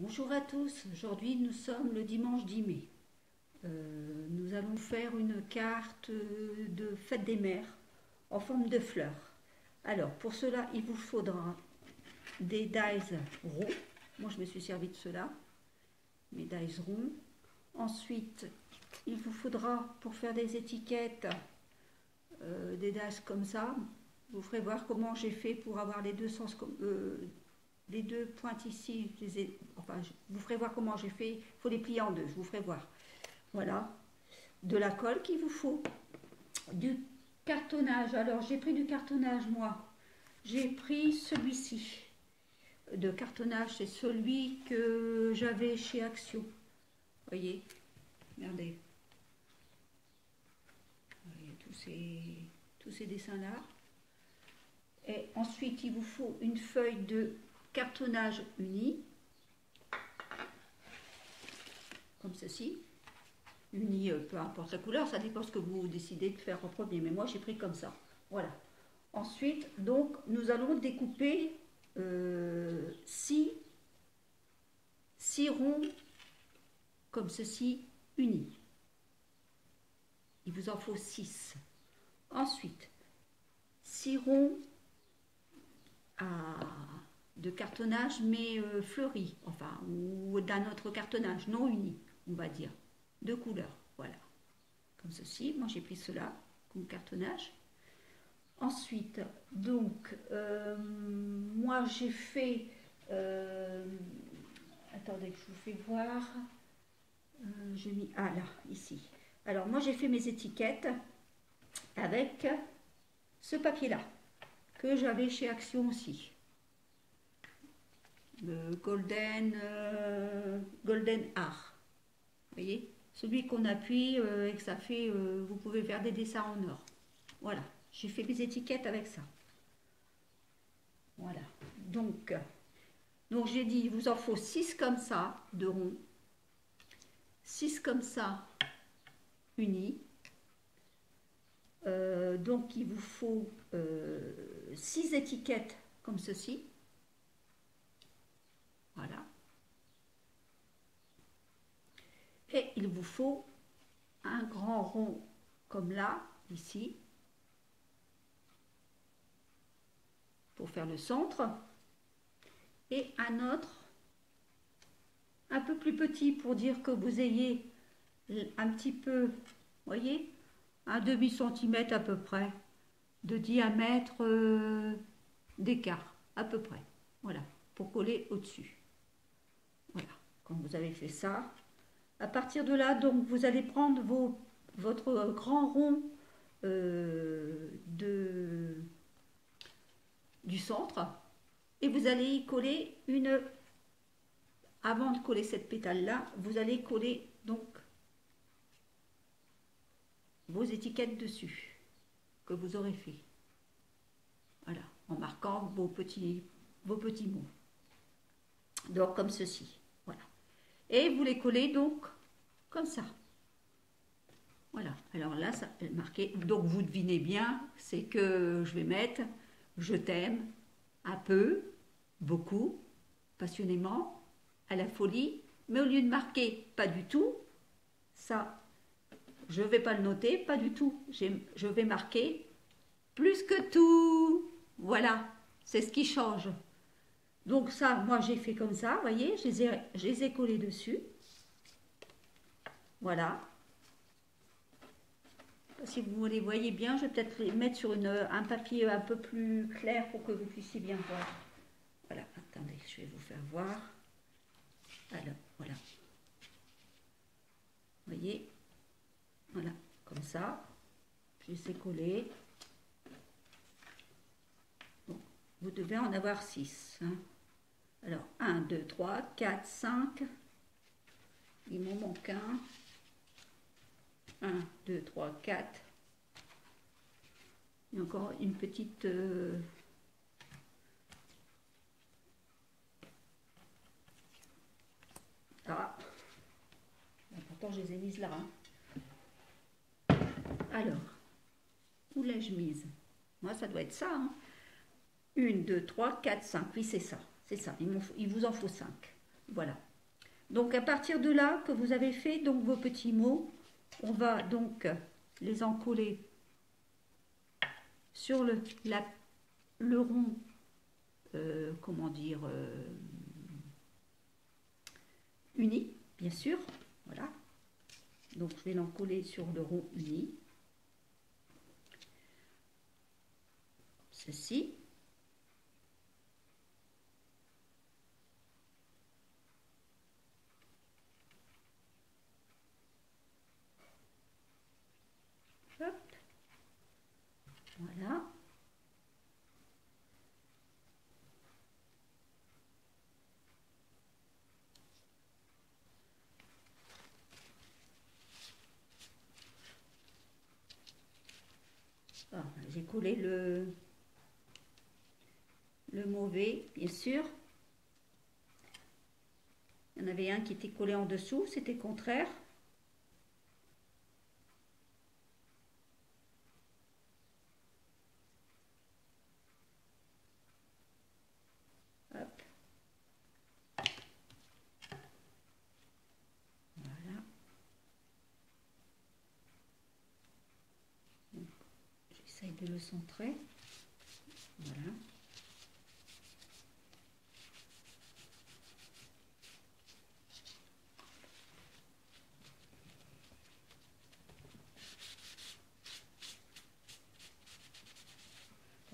Bonjour à tous, aujourd'hui nous sommes le dimanche 10 mai. Nous allons faire une carte de fête des mères en forme de fleurs. Alors pour cela il vous faudra des dies ronds, moi je me suis servi de cela, mes dies ronds. Ensuite il vous faudra pour faire des étiquettes des dies comme ça. Vous ferez voir comment j'ai fait pour avoir les deux sens les deux pointes ici, je vous ferai voir comment j'ai fait. Il faut les plier en deux, je vous ferai voir. Voilà, de la colle qu'il vous faut, du cartonnage. Alors j'ai pris du cartonnage moi. J'ai pris celui-ci de cartonnage, c'est celui que j'avais chez Action. Voyez, regardez. Voyez tous ces dessins là. Et ensuite il vous faut une feuille de cartonnage uni, comme ceci, uni, peu importe la couleur, ça dépend ce que vous décidez de faire en premier, mais moi j'ai pris comme ça, voilà. Ensuite, donc, nous allons découper 6 ronds, comme ceci, unis. Il vous en faut 6. Ensuite, 6 ronds de cartonnage mais fleuri, enfin, ou d'un autre cartonnage non uni, on va dire, de couleurs, voilà, comme ceci. Moi j'ai pris cela comme cartonnage. Ensuite, donc, moi j'ai fait, attendez que je vous fais voir, j'ai mis, ah là, ici. Alors moi j'ai fait mes étiquettes avec ce papier là, que j'avais chez Action aussi. Le Golden Art. Vous voyez, celui qu'on appuie et que ça fait, vous pouvez faire des dessins en or. Voilà, j'ai fait mes étiquettes avec ça. Voilà, donc j'ai dit, il vous en faut 6 comme ça, de ronds, 6 comme ça, unis. Donc il vous faut 6 étiquettes comme ceci. Voilà. Et il vous faut un grand rond comme là, ici, pour faire le centre, et un autre un peu plus petit pour dire que vous ayez un petit peu, voyez, un demi-centimètre à peu près de diamètre d'écart, à peu près. Voilà, pour coller au-dessus. Voilà, quand vous avez fait ça, à partir de là, donc vous allez prendre votre grand rond du centre et vous allez y coller une. Avant de coller cette pétale là, vous allez coller donc vos étiquettes dessus que vous aurez fait. Voilà, en marquant vos petits mots. Donc comme ceci. Voilà. Et vous les collez donc comme ça. Voilà. Alors là, ça est marqué. Donc vous devinez bien, c'est que je vais mettre je t'aime un peu, beaucoup, passionnément, à la folie. Mais au lieu de marquer pas du tout, ça, je ne vais pas le noter, pas du tout. Je vais marquer plus que tout. Voilà, c'est ce qui change. Donc ça, moi j'ai fait comme ça, vous voyez, je les ai collés dessus. Voilà. Si vous les voyez bien, je vais peut-être les mettre sur un papier un peu plus clair pour que vous puissiez bien voir. Voilà, attendez, je vais vous faire voir. Alors, voilà. Vous voyez, voilà, comme ça. Je les ai collés. Bon, vous devez en avoir 6. Hein. Alors, 1, 2, 3, 4, 5. Il m'en manque un. 1, 2, 3, 4. Il y a encore une petite... Ah, pourtant je les ai mises là. Hein. Alors, où l'ai-je mise? Moi, ça doit être ça. Hein. 1, 2, 3, 4, 5. Oui, c'est ça. C'est ça. Il vous en faut 5. Voilà. Donc à partir de là que vous avez fait donc vos petits mots, on va donc les encoller sur le rond, comment dire, uni, bien sûr. Voilà. Donc je vais l'encoller sur le rond uni. Ceci. Hop. Voilà. Ah, j'ai collé le mauvais, bien sûr. Il y en avait un qui était collé en dessous, c'était contraire. Hop. Voilà. J'essaye de le centrer. Voilà.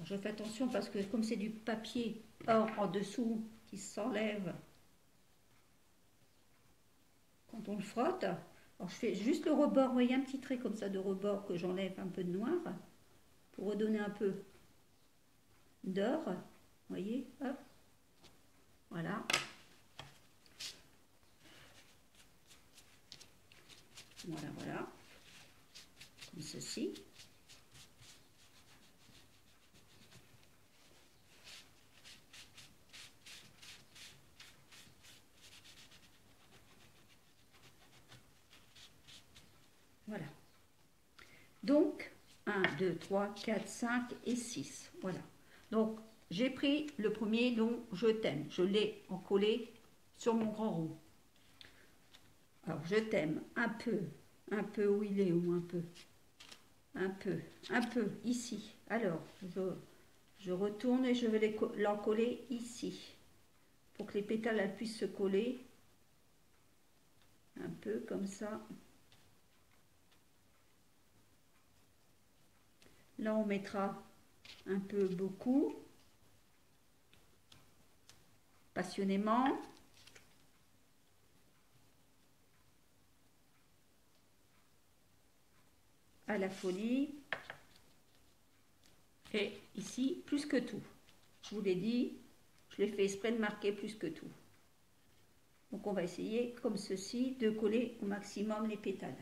Je fais attention parce que comme c'est du papier or en dessous qui s'enlève quand on le frotte, alors je fais juste le rebord, vous voyez un petit trait comme ça de rebord que j'enlève un peu de noir pour redonner un peu d'or, vous voyez, hop, voilà. Voilà, voilà, comme ceci. Voilà. Donc, 1, 2, 3, 4, 5 et 6. Voilà. Donc, j'ai pris le premier dont je t'aime. Je l'ai encollé sur mon grand rond. Alors, je t'aime un peu où il est, ou un peu, ici. Alors, je retourne et je vais l'encoller ici. Pour que les pétales elles puissent se coller. Un peu comme ça. Là, on mettra un peu beaucoup. Passionnément. À la folie. Et ici, plus que tout. Je vous l'ai dit, je l'ai fait exprès de marquer plus que tout. Donc on va essayer, comme ceci, de coller au maximum les pétales.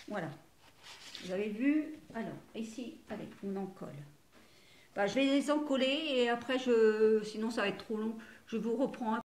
Voilà. Vous avez vu? Alors, ici, allez, on en colle. Bah, je vais les encoller et après, sinon ça va être trop long. Je vous reprends.